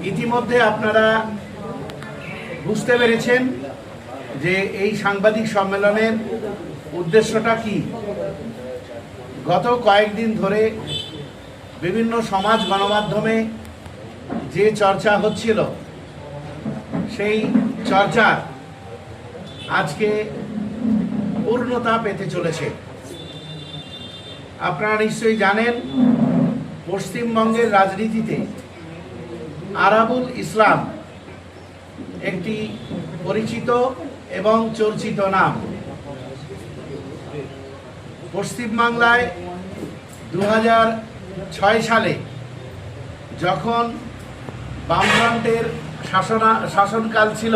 ইতিমধ্যে আপনারা বুঝতে পেরেছেন যে এই সাংবাদিক সম্মেলনের উদ্দেশ্যটা কি। গত কয়েকদিন ধরে বিভিন্ন সমাজ গণমাধ্যমে যে চর্চা হচ্ছিল, সেই চর্চার আজকে পূর্ণতা পেতে চলেছে। আপনারা নিশ্চয়ই জানেন, পশ্চিমবঙ্গের রাজনীতিতে আরাবুল ইসলাম একটি পরিচিত এবং চর্চিত নাম। পশ্চিমবাংলায় 2006 সালে যখন বামফ্রন্টের শাসনকাল ছিল,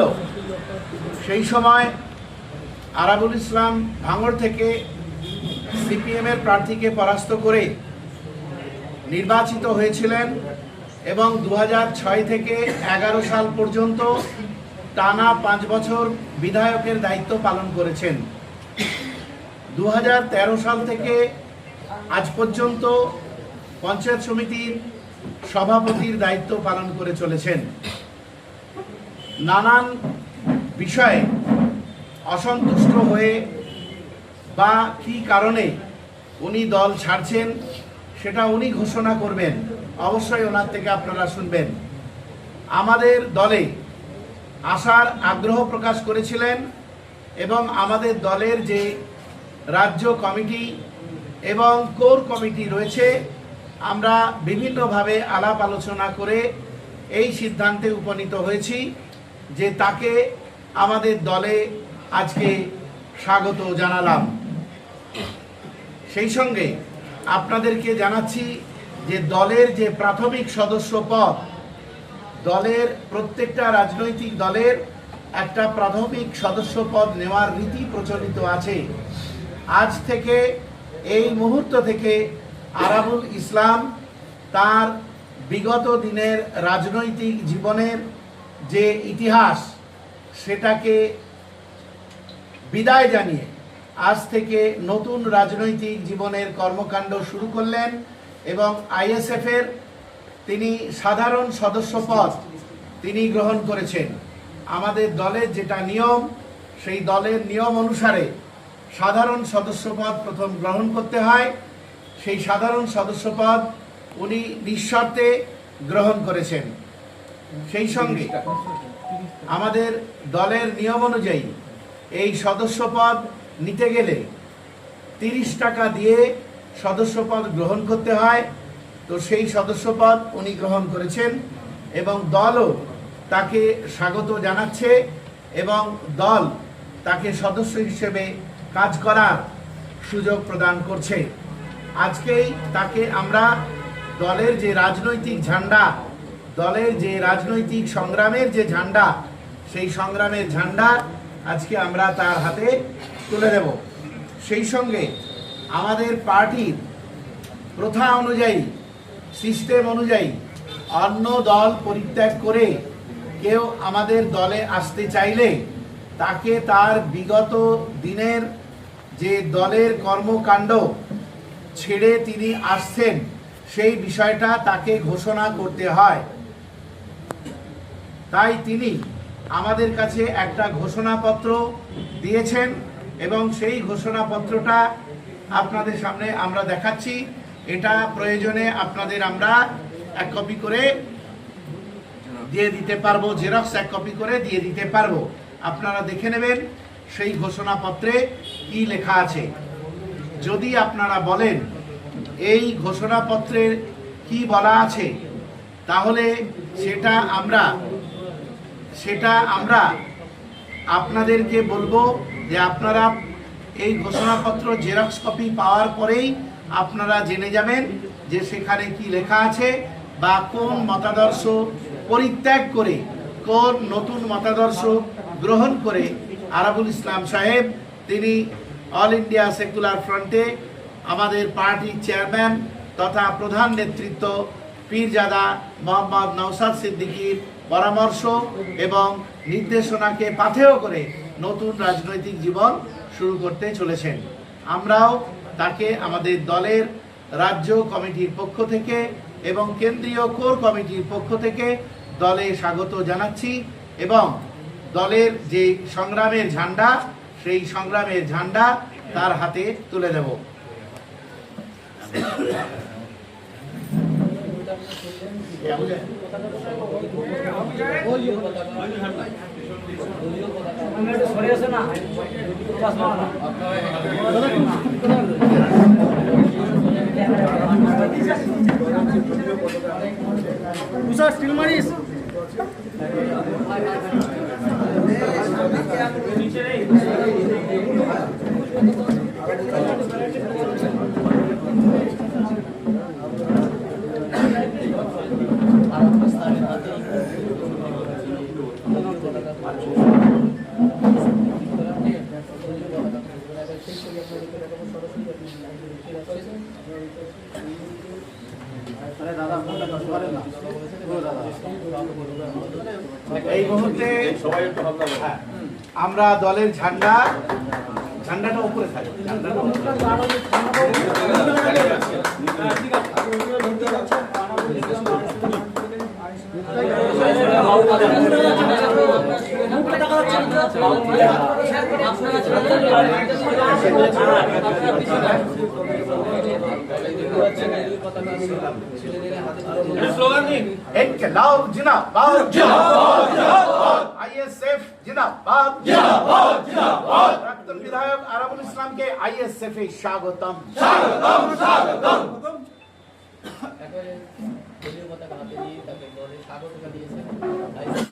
সেই সময় আরাবুল ইসলাম ভাঙড় থেকে সিপিএমের প্রার্থীকে পরাস্ত করে নির্বাচিত হয়েছিলেন এবং 2006 থেকে 11 সাল পর্যন্ত টানা 5 বছর বিধায়কের দায়িত্ব পালন করেছেন। 2013 সাল থেকে আজ পর্যন্ত পঞ্চায়েত সমিতির সভাপতির দায়িত্ব পালন করে চলেছেন। নানান বিষয়ে অসন্তুষ্ট হয়ে বা কী কারণে উনি দল ছাড়ছেন সেটা উনি ঘোষণা করবেন, অবশ্যই ওনার থেকে আপনারা শুনবেন। আমাদের দলে আসার আগ্রহ প্রকাশ করেছিলেন এবং আমাদের দলের যে রাজ্য কমিটি এবং কোর কমিটি রয়েছে, আমরা বিভিন্নভাবে আলাপ আলোচনা করে এই সিদ্ধান্তে উপনীত হয়েছি যে তাকে আমাদের দলে আজকে স্বাগত জানালাম। সেই সঙ্গে আপনাদেরকে জানাচ্ছি যে দলের যে প্রাথমিক সদস্য পদ, দলের প্রত্যেকটা রাজনৈতিক দলের একটা প্রাথমিক সদস্য পদ নেওয়ার রীতি প্রচলিত আছে। আজ থেকে এই মুহূর্ত থেকে আরাবুল ইসলাম তার বিগত দিনের রাজনৈতিক জীবনের যে ইতিহাস, সেটাকে বিদায় জানিয়ে আজ থেকে নতুন রাজনৈতিক জীবনের কর্মকাণ্ড শুরু করলেন এবং আইএসএফের তিনি সাধারণ সদস্য পদ তিনি গ্রহণ করেছেন। আমাদের দলের যেটা নিয়ম, সেই দলের নিয়ম অনুসারে সাধারণ সদস্য পদ প্রথম গ্রহণ করতে হয়। সেই সাধারণ সদস্য পদ উনি নিঃশর্তে গ্রহণ করেছেন। সেই সঙ্গে আমাদের দলের নিয়ম অনুযায়ী এই সদস্যপদ নিতে গেলে 30 টাকা দিয়ে সদস্যপদ গ্রহণ করতে হয়। তো সেই সদস্যপদ উনি গ্রহণ করেছেন এবং দলও তাকে স্বাগত জানাচ্ছে এবং দল তাকে সদস্য হিসেবে কাজ করার সুযোগ প্রদান করছে। আজকেই তাকে আমরা দলের যে রাজনৈতিক ঝান্ডা, দলের যে রাজনৈতিক সংগ্রামের যে ঝান্ডা, সেই সংগ্রামের ঝান্ডা আজকে আমরা তার হাতে তুলে দেব। সেই সঙ্গে আমাদের পার্টির প্রথা অনুযায়ী, সিস্টেম অনুযায়ী অন্য দল পরিত্যাগ করে কেউ আমাদের দলে আসতে চাইলে তাকে তার বিগত দিনের যে দলের কর্মকাণ্ড ছেড়ে তিনি আসছেন, সেই বিষয়টা তাকে ঘোষণা করতে হয়। তাই তিনি আমাদের কাছে একটা ঘোষণাপত্র দিয়েছেন এবং সেই ঘোষণাপত্রটা আপনাদের সামনে আমরা দেখাচ্ছি। এটা প্রয়োজনে আপনাদের আমরা এক কপি করে দিয়ে দিতে পারবো, জেরক্স এক কপি করে দিয়ে দিতে পারবো। আপনারা দেখে নেবেন সেই ঘোষণাপত্রে কি লেখা আছে। যদি আপনারা বলেন এই ঘোষণাপত্রের কি বলা আছে, তাহলে সেটা আমরা আপনাদেরকে বলবো যে আপনারা এই ঘোষণাপত্র জেরক্স কপি পাওয়ার পরেই আপনারা জেনে যাবেন যে সেখানে কি লেখা আছে বা কোন মতাদর্শ পরিত্যাগ করে কোন নতুন মতাদর্শ গ্রহণ করে আরাবুল ইসলাম সাহেব তিনি অল ইন্ডিয়া সেকুলার ফ্রন্টে আমাদের পার্টির চেয়ারম্যান তথা প্রধান নেতৃত্ব পীরজাদা মোহাম্মদ নওশাদ সিদ্দিকীর পরামর্শ এবং নির্দেশনাকে পাথেয় করে নতুন রাজনৈতিক জীবন শুরু করতে চলেছেন। আমরাও তাকে আমাদের দলের রাজ্য কমিটির পক্ষ থেকে এবং কেন্দ্রীয় কোর কমিটির পক্ষ থেকে দলে স্বাগত জানাচ্ছি এবং দলের যে সংগ্রামের ঝান্ডা সেই সংগ্রামের ঝান্ডা তার হাতে তুলে দেব। স্টিল মারিস এই মুহূর্তে আমরা দলের ঝান্ডাটা উপরে থাকবে। इनकलाब जिंदाबाद जिंदाबाद जिंदाबाद आईएसएफ जिंदाबाद जिंदाबाद जिंदाबाद प्राक्तन विधायक आरामुल इस्लाम के आईएसएफ स्वागतम स्वागतम स्वागतम